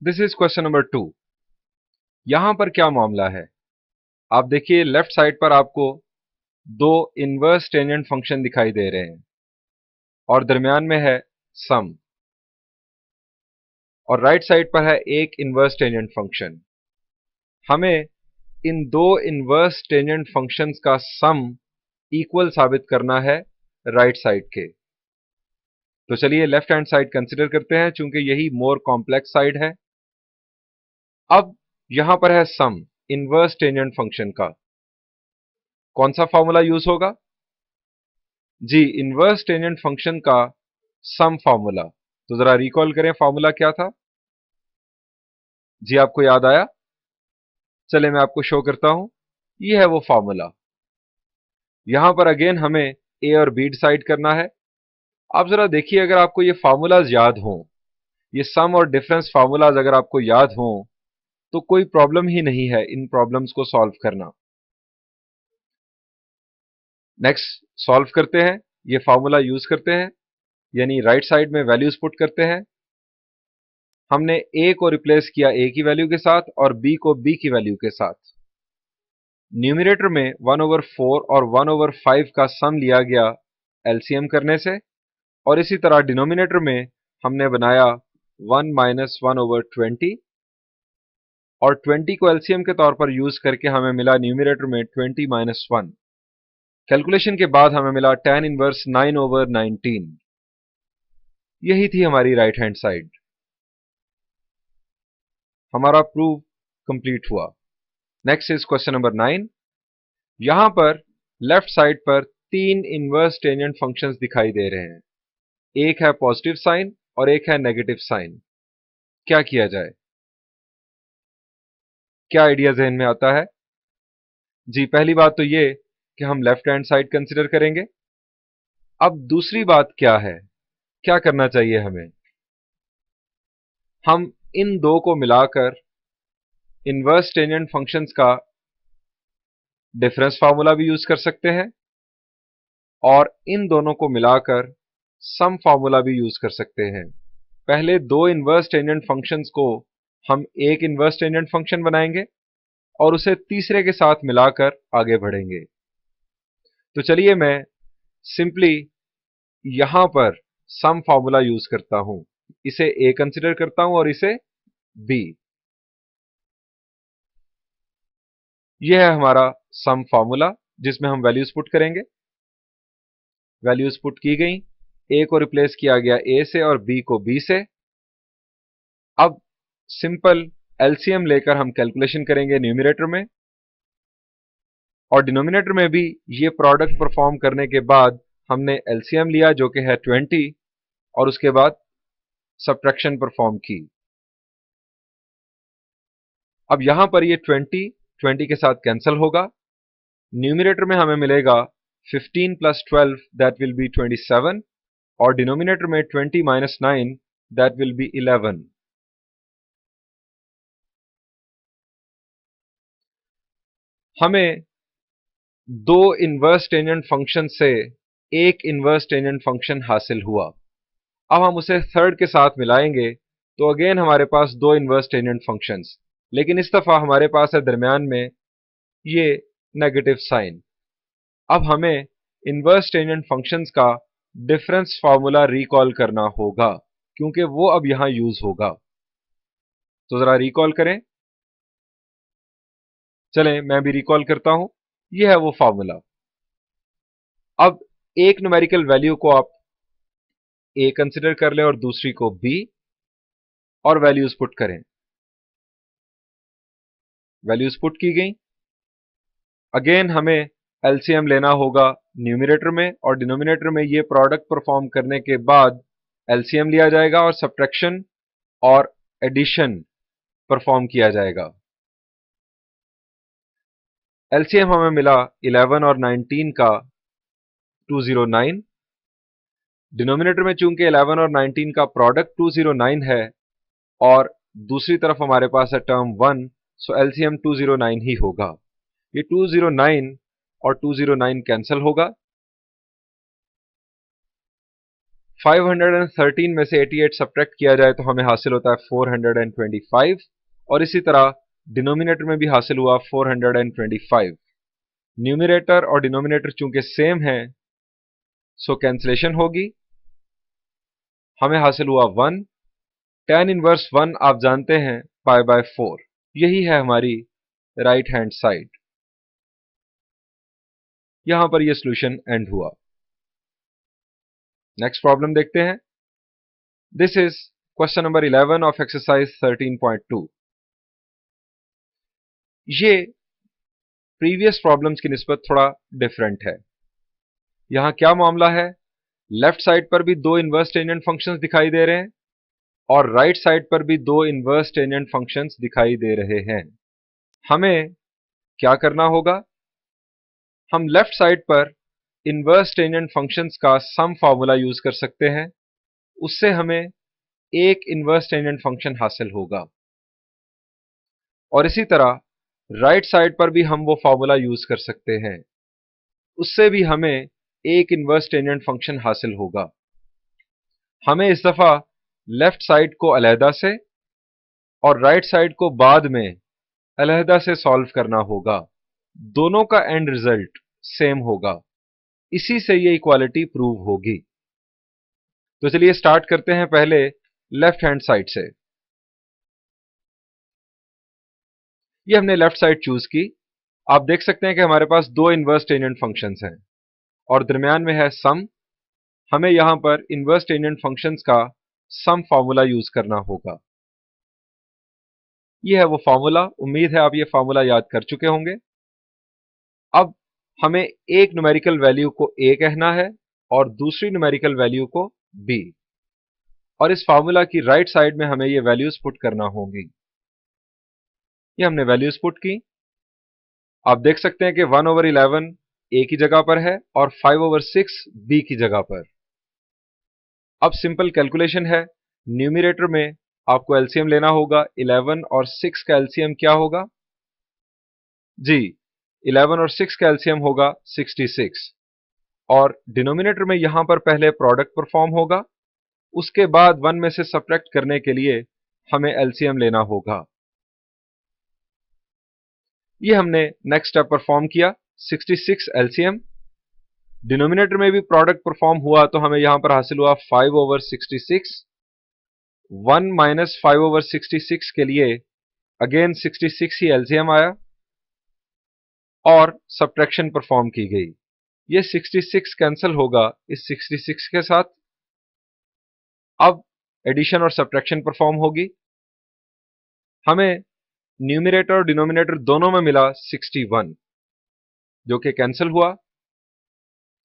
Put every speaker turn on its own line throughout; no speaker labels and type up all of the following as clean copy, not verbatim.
This is question number 2। यहां पर क्या मामला है, आप देखिए लेफ्ट साइड पर आपको दो इनवर्स टेंजेंट फंक्शन दिखाई दे रहे हैं और दरमियान में है सम, और राइट साइड पर है एक इनवर्स टेंजेंट फंक्शन। हमें इन दो इनवर्स टेंजेंट फंक्शंस का सम इक्वल साबित करना है राइट साइड के। तो चलिए लेफ्ट हैंड साइड कंसीडर करते हैं, चूंकि यही मोर कॉम्प्लेक्स साइड है। अब यहां पर है सम इनवर्स टेंजेंट फंक्शन का, कौन सा फॉर्मूला यूज होगा जी? इनवर्स टेंजेंट फंक्शन का सम फॉर्मूला। तो जरा रिकॉल करें, फॉर्मूला क्या था जी? आपको याद आया? चले मैं आपको शो करता हूं, ये है वो फॉर्मूला। यहां पर अगेन हमें ए और बी डिसाइड करना है। आप जरा देखिए, अगर आपको ये फॉर्मूलाज याद हों, ये सम और डिफरेंस फॉर्मूलाज अगर आपको याद हों, तो कोई प्रॉब्लम ही नहीं है इन प्रॉब्लम्स को सॉल्व करना। नेक्स्ट सॉल्व करते हैं, ये फॉर्मूला यूज करते हैं, यानी राइट साइड में वैल्यूज पुट करते हैं। हमने ए को रिप्लेस किया ए की वैल्यू के साथ और बी को बी की वैल्यू के साथ। न्यूमरेटर में 1/4 और 1/5 का सम लिया गया एलसीएम करने से, और इसी तरह डिनोमिनेटर में हमने बनाया 1 - 1/20, और 20 को एलसीएम के तौर पर यूज करके हमें मिला न्यूमरेटर में 20 - 1। कैलकुलेशन के बाद हमें मिला tan इनवर्स 9/19। यही थी हमारी राइट हैंड साइड। हमारा प्रूव कंप्लीट हुआ। Next is question number 9। यहां पर लेफ्ट साइड पर तीन इनवर्स टेंजेंट फंक्शंस दिखाई दे रहे हैं, एक है पॉजिटिव साइन और एक है नेगेटिव साइन। क्या किया जाए? क्या आइडिया जहन में आता है जी? पहली बात तो ये कि हम लेफ्ट हैंड साइड कंसीडर करेंगे। अब दूसरी बात क्या है, क्या करना चाहिए हमें? हम इन दो को मिलाकर इनवर्स टेंजेंट फंक्शंस का डिफरेंस फार्मूला भी यूज कर सकते हैं, और इन दोनों को मिलाकर सम फार्मूला भी यूज कर सकते हैं। पहले दो इनवर्स टेंजेंट फंक्शंस को हम एक इनवर्स टेंजेंट फंक्शन बनाएंगे और उसे तीसरे के साथ मिलाकर आगे बढ़ेंगे। तो चलिए मैं सिंपली यहां पर सम फार्मूला यूज करता हूं, इसे ए कंसीडर करता हूं और इसे बी। यह है हमारा सम फार्मूला जिसमें हम वैल्यूज पुट करेंगे। वैल्यूज पुट की गई, ए को रिप्लेस किया गया ए से और बी को बी से। अब सिंपल एलसीएम लेकर हम कैलकुलेशन करेंगे न्यूमरेटर में, और डिनोमिनेटर में भी ये प्रोडक्ट परफॉर्म करने के बाद हमने एलसीएम लिया जो कि है 20, और उसके बाद सब्ट्रैक्शन परफॉर्म की। अब यहां पर ये 20 के साथ कैंसिल होगा। न्यूमरेटर में हमें मिलेगा 15 + 12 दैट विल बी 27, और डिनोमिनेटर में 20 - 9 दैट विल बी 11। हमें दो इनवर्स टेंजेंट फंक्शन से एक इनवर्स टेंजेंट फंक्शन हासिल हुआ। अब हम उसे थर्ड के साथ मिलाएंगे तो अगेन हमारे पास दो इनवर्स टेंजेंट फंक्शंस, लेकिन इस दफा हमारे पास है दरमियान में ये नेगेटिव साइन। अब हमें इनवर्स टेंजेंट फंक्शंस का डिफरेंस फार्मूला रिकॉल करना होगा, क्योंकि वो अब यहां यूज होगा। तो जरा रिकॉल करें। चलें मैं भी रिकॉल करता हूं, यह है वो फार्मूला। अब एक न्यूमेरिकल वैल्यू को आप ए कंसिडर कर लें और दूसरी को बी, और वैल्यूज पुट करें। वैल्यूज पुट की गई। अगेन हमें एलसीएम लेना होगा न्यूमरेटर में, और डिनोमिनेटर में ये प्रोडक्ट परफॉर्म करने के बाद एलसीएम लिया जाएगा और सब्ट्रैक्शन और एडिशन परफॉर्म किया जाएगा। एलसीएम हमें मिला 11 और 19 का 209। डिनोमिनेटर में चूंकि 11 और 19 का प्रोडक्ट 209 है, और दूसरी तरफ हमारे पास है टर्म 1, सो एलसीएम 209 ही होगा। ये 209 और 209 कैंसिल होगा। 513 में से 88 सब्ट्रैक्ट किया जाए तो हमें हासिल होता है 425, और इसी तरह डिनोमिनेटर में भी हासिल हुआ 425। न्यूमरेटर और डिनोमिनेटर चूंकि सेम है, सो कैंसिलेशन होगी, हमें हासिल हुआ 1। tan इनवर्स 1 आप जानते हैं पाई बाय 4। यही है हमारी राइट हैंड साइड। यहां पर यह सॉल्यूशन एंड हुआ। नेक्स्ट प्रॉब्लम देखते हैं। This is question number 11 of exercise 13.2। ये प्रीवियस प्रॉब्लम्स की निस्बत थोड़ा डिफरेंट है। यहां क्या मामला है, लेफ्ट साइड पर भी दो इनवर्स टेंजेंट फंक्शंस दिखाई दे रहे हैं और राइट साइड पर भी दो इनवर्स टेंजेंट फंक्शंस दिखाई दे रहे हैं। हमें क्या करना होगा, हम लेफ्ट साइड पर इनवर्स टेंजेंट फंक्शंस का सम फार्मूला यूज कर सकते हैं, उससे हमें एक इनवर्स टेंजेंट फंक्शन हासिल होगा। और इसी तरह राइट साइड पर भी हम वो फार्मूला यूज कर सकते हैं, उससे भी हमें एक इनवर्स टेंजेंट फंक्शन हासिल होगा। हमें इस दफा लेफ्ट साइड को अलहदा से और राइट साइड को बाद में अलहदा से सॉल्व करना होगा। दोनों का एंड रिजल्ट सेम होगा, इसी से ये इक्वालिटी प्रूव होगी। तो चलिए स्टार्ट करते हैं पहले लेफ्ट हैंड साइड से। ये हमने लेफ्ट साइड चूज की। आप देख सकते हैं कि हमारे पास दो इनवर्स टेंजेंट फंक्शंस हैं और दरमियान में है सम। हमें यहां पर इनवर्स टेंजेंट फंक्शंस का सम फार्मूला यूज करना होगा। यह है वो फार्मूला। उम्मीद है आप ये फार्मूला याद कर चुके होंगे। अब हमें एक न्यूमेरिकल वैल्यू को a कहना है और दूसरी न्यूमेरिकल वैल्यू को b, और इस फार्मूला की राइट साइड में हमें ये वैल्यूज पुट करना होंगी। ये हमने वैल्यूज पुट की। आप देख सकते हैं कि 1/11 a की जगह पर है और 5/6 b की जगह पर। अब सिंपल कैलकुलेशन है। न्यूमरेटर में आपको एलसीएम लेना होगा। 11 और 6 का एलसीएम क्या होगा जी, 11 और 6 का एलसीएम होगा 66। और डिनोमिनेटर में यहां पर पहले प्रोडक्ट परफॉर्म होगा, उसके बाद 1 में से सब्ट्रैक्ट करने के लिए हमें एलसीएम लेना होगा। ये हमने नेक्स्ट स्टेप परफॉर्म किया। 66 एलसीएम, डिनोमिनेटर में भी प्रोडक्ट परफॉर्म हुआ तो हमें यहां पर हासिल हुआ 5/66। 1 माइनस 5/66 के लिए अगेन 66 ही एलसीएम आया और सब्ट्रैक्शन परफॉर्म की गई। ये 66 कैंसिल होगा इस 66 के साथ। अब एडिशन और सब्ट्रैक्शन परफॉर्म होगी। हमें न्यूमरेटर और डिनोमिनेटर दोनों में मिला 61, जो कि कैंसिल हुआ।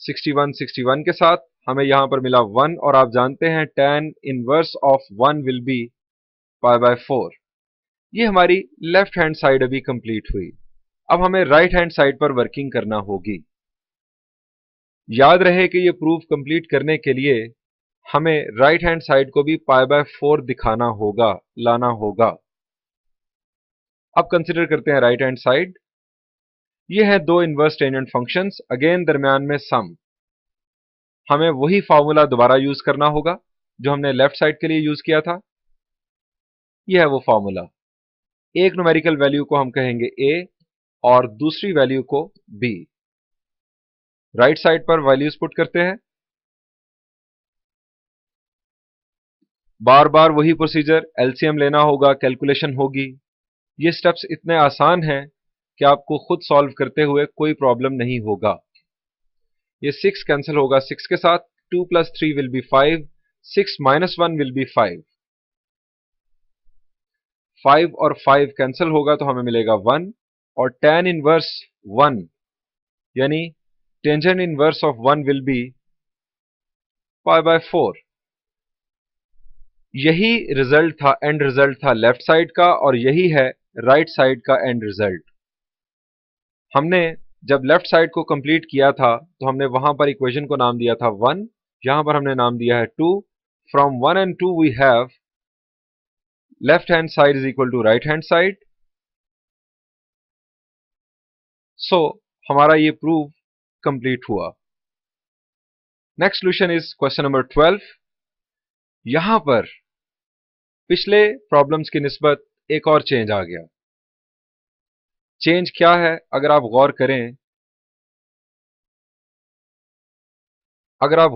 61 के साथ हमें यहां पर मिला 1, और आप जानते हैं tan inverse of 1 will be pi by 4। ये हमारी लेफ्ट हैंड साइड अभी कंप्लीट हुई। अब हमें राइट हैंड साइड पर वर्किंग करना होगी। याद रहे कि ये प्रूफ कंप्लीट करने के लिए हमें राइट हैंड साइड को भी पाई बाय 4 दिखाना होगा, लाना होगा। अब कंसिडर करते हैं राइट हैंड साइड। ये है दो इनवर्स टेंजेंट फंक्शंस, अगेन दरमियान में सम। हमें वही फार्मूला दोबारा यूज करना होगा जो हमने लेफ्ट साइड के लिए यूज किया था। यह है वो फार्मूला। एक न्यूमेरिकल वैल्यू को हम कहेंगे a और दूसरी वैल्यू को b। राइट साइड पर वैल्यूज पुट करते हैं। बार बार वही प्रोसीजर, एलसीएम लेना होगा, कैलकुलेशन होगी। ये स्टेप्स इतने आसान हैं कि आपको खुद सॉल्व करते हुए कोई प्रॉब्लम नहीं होगा। ये 6 कैंसिल होगा 6 के साथ। 2 + 3 विल बी 5। 6 - 1 will be 5। 5 और 5 कैंसिल होगा तो हमें मिलेगा 1, और tan इनवर्स 1 यानी tangent inverse of 1 will be pi by 4। यही रिजल्ट था, एंड रिजल्ट था लेफ्ट साइड का, और यही है राइट साइड का एंड रिजल्ट। हमने जब लेफ्ट साइड को कंप्लीट किया था तो हमने वहां पर इक्वेशन को नाम दिया था 1, यहां पर हमने नाम दिया है 2। From 1 and 2 we have left hand side is equal to right hand side. So हमारा ये प्रूफ कंप्लीट हुआ। Next solution is question number 12। यहां पर पिछले प्रॉब्लम्स की निस्बत एक और चेंज आ गया। चेंज क्या है अगर आप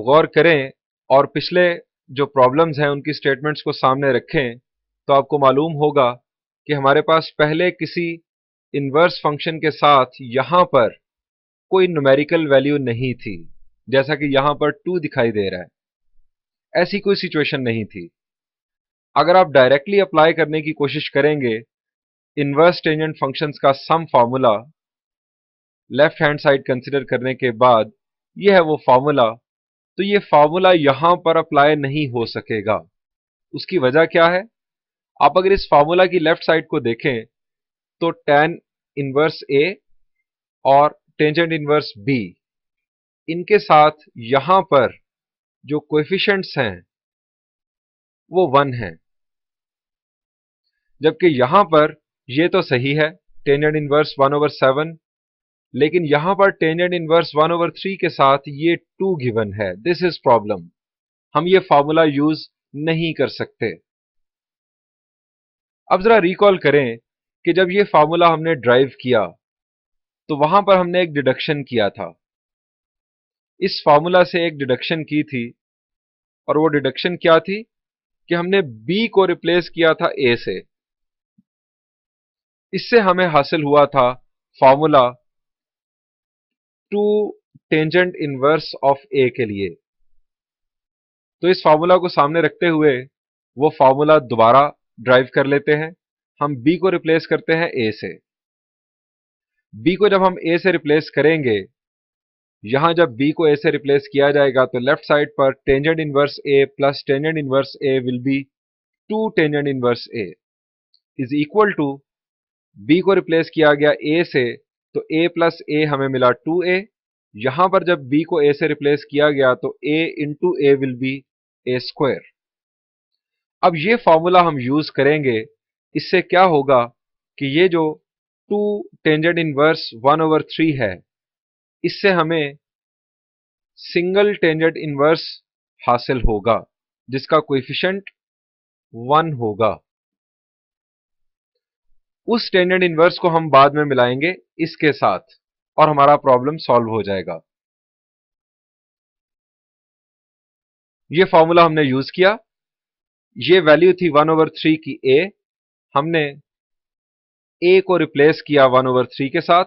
गौर करें और पिछले जो प्रॉब्लम्स हैं उनकी स्टेटमेंट्स को सामने रखें तो आपको मालूम होगा कि हमारे पास पहले किसी इनवर्स फंक्शन के साथ यहां पर कोई न्यूमेरिकल वैल्यू नहीं थी, जैसा कि यहां पर 2 दिखाई दे रहा है। ऐसी कोई सिचुएशन नहीं थी। अगर आप डायरेक्टली अप्लाई करने की कोशिश करेंगे इनवर्स टेंजेंट फंक्शंस का सम formula, left hand side consider करने के बाद यह है वो फार्मूला, तो ये फार्मूला यहां पर अप्लाई नहीं हो सकेगा। उसकी वजह क्या है? आप अगर इस फार्मूला की लेफ्ट साइड को देखें तो tan इनवर्स ए और टेंजेंट इनवर्स बी, इनके साथ यहां पर जो कोएफिशिएंट्स हैं वो 1 हैं, जबकि यहां पर ये तो सही है टेंजेंट इनवर्स 1/7, लेकिन यहां पर टेंजेंट इनवर्स 1/3 के साथ ये 2 गिवन है। This is problem. हम ये फार्मूला यूज नहीं कर सकते। अब जरा रिकॉल करें कि जब ये फार्मूला हमने ड्राइव किया तो वहां पर हमने एक डिडक्शन किया था। इस फार्मूला से एक डिडक्शन की थी और वो डिडक्शन क्या थी कि हमने बी को रिप्लेस किया था ए से। इससे हमें हासिल हुआ था फार्मूला 2 टेंजेंट इनवर्स ऑफ ए के लिए। तो इस फार्मूला को सामने रखते हुए वो फार्मूला दोबारा ड्राइव कर लेते हैं। हम बी को रिप्लेस करते हैं ए से। बी को जब हम ए से रिप्लेस करेंगे, यहां जब बी को ए से रिप्लेस किया जाएगा तो लेफ्ट साइड पर tangent inverse A plus tangent inverse A will be 2 tangent inverse A is equal to, B को रिप्लेस किया गया ए से तो a प्लस ए हमें मिला 2a। यहां पर जब b को a से रिप्लेस किया गया तो a into A will B a square. अब ये फॉर्मूला हम यूज करेंगे। इससे क्या होगा कि ये जो 2 टेंजेंट इनवर्स 1/3 है, इससे हमें सिंगल टेंजेंट इनवर्स हासिल होगा जिसका कोएफिशिएंट 1 होगा। उस टेंजेंट इनवर्स को हम बाद में मिलाएंगे इसके साथ और हमारा प्रॉब्लम सॉल्व हो जाएगा। ये फॉर्मूला हमने यूज किया। ये वैल्यू थी 1/3 की a। हमने a को रिप्लेस किया 1/3 के साथ,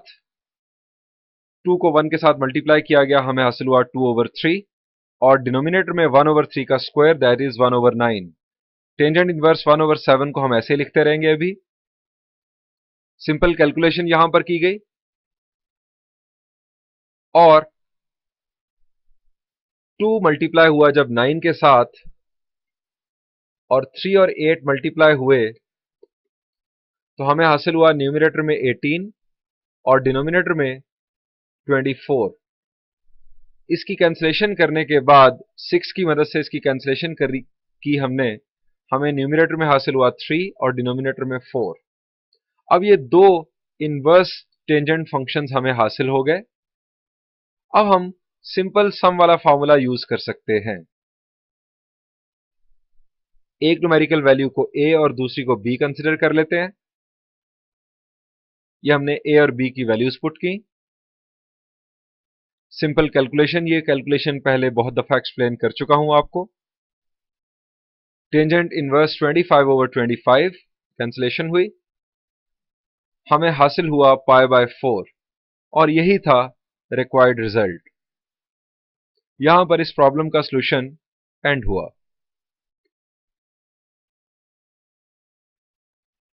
2 को 1 के साथ मल्टीप्लाई किया गया, हमें हासिल हुआ 2/3 और डिनोमिनेटर में 1/3 का square that is 1/9। Tangent inverse 1/7 को हम ऐसे लिखते रहेंगे। अभी सिंपल कैलकुलेशन यहां पर की गई और 2 मल्टीप्लाई हुआ जब 9 के साथ और 3 और 8 मल्टीप्लाई हुए तो हमें हासिल हुआ न्यूमरेटर में 18 और डिनोमिनेटर में 24। इसकी कैंसलेशन करने के बाद 6 की मदद से इसकी कैंसलेशन की हमने, हमें न्यूमरेटर में हासिल हुआ 3 और डिनोमिनेटर में 4। अब ये दो इनवर्स टेंजेंट फंक्शंस हमें हासिल हो गए। अब हम सिंपल सम वाला फॉर्मूला यूज कर सकते हैं। एक न्यूमेरिकल वैल्यू को a और दूसरी को b कंसिडर कर लेते हैं। ये हमने a और b की वैल्यूज पुट की। सिंपल कैलकुलेशन, ये कैलकुलेशन पहले बहुत दफा एक्सप्लेन कर चुका हूं आपको। टेंजेंट इनवर्स 25/25 कैंसलेशन हुई, हमें हासिल हुआ π/4 और यही था रिक्वायर्ड रिजल्ट। यहां पर इस प्रॉब्लम का सॉल्यूशन एंड हुआ।